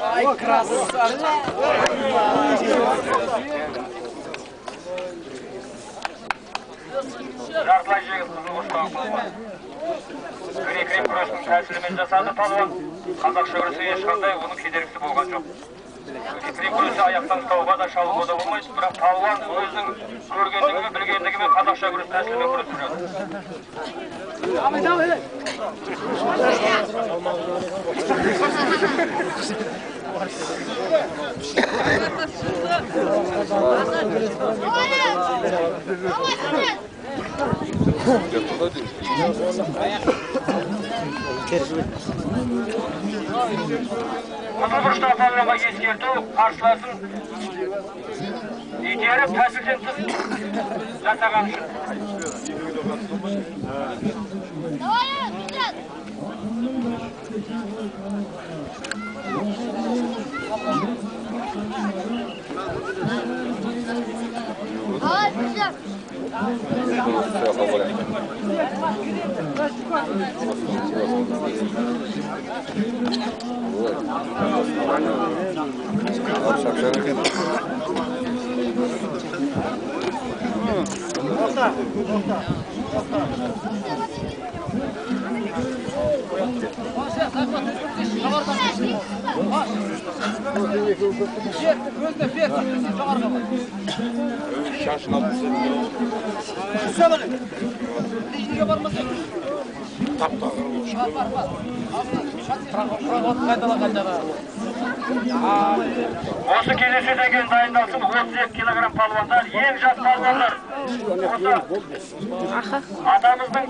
Ай, красавчик! Жартылай жегіп қызыл ұштан қойған. Грек-рим күресінің тәсілімен жасады палуан. Қазақша күресі ешқандай оның кедергісі болған жоқ. Грек-рим күресі аяқтан ұстауға да шалуға да болмайды, бірақ палуан өзінің көргендігімен, білгендігімен қазақша күрес тәсілімен күресіп жатыр. Құтылғышта палуанға ескерту, қарсыласын итеріп тәсілден тыс жасаған үшін. Осы кездесуден кейін дайындалсын 32 килограмм палуандар, ең жас палуандар. Осы атамыздың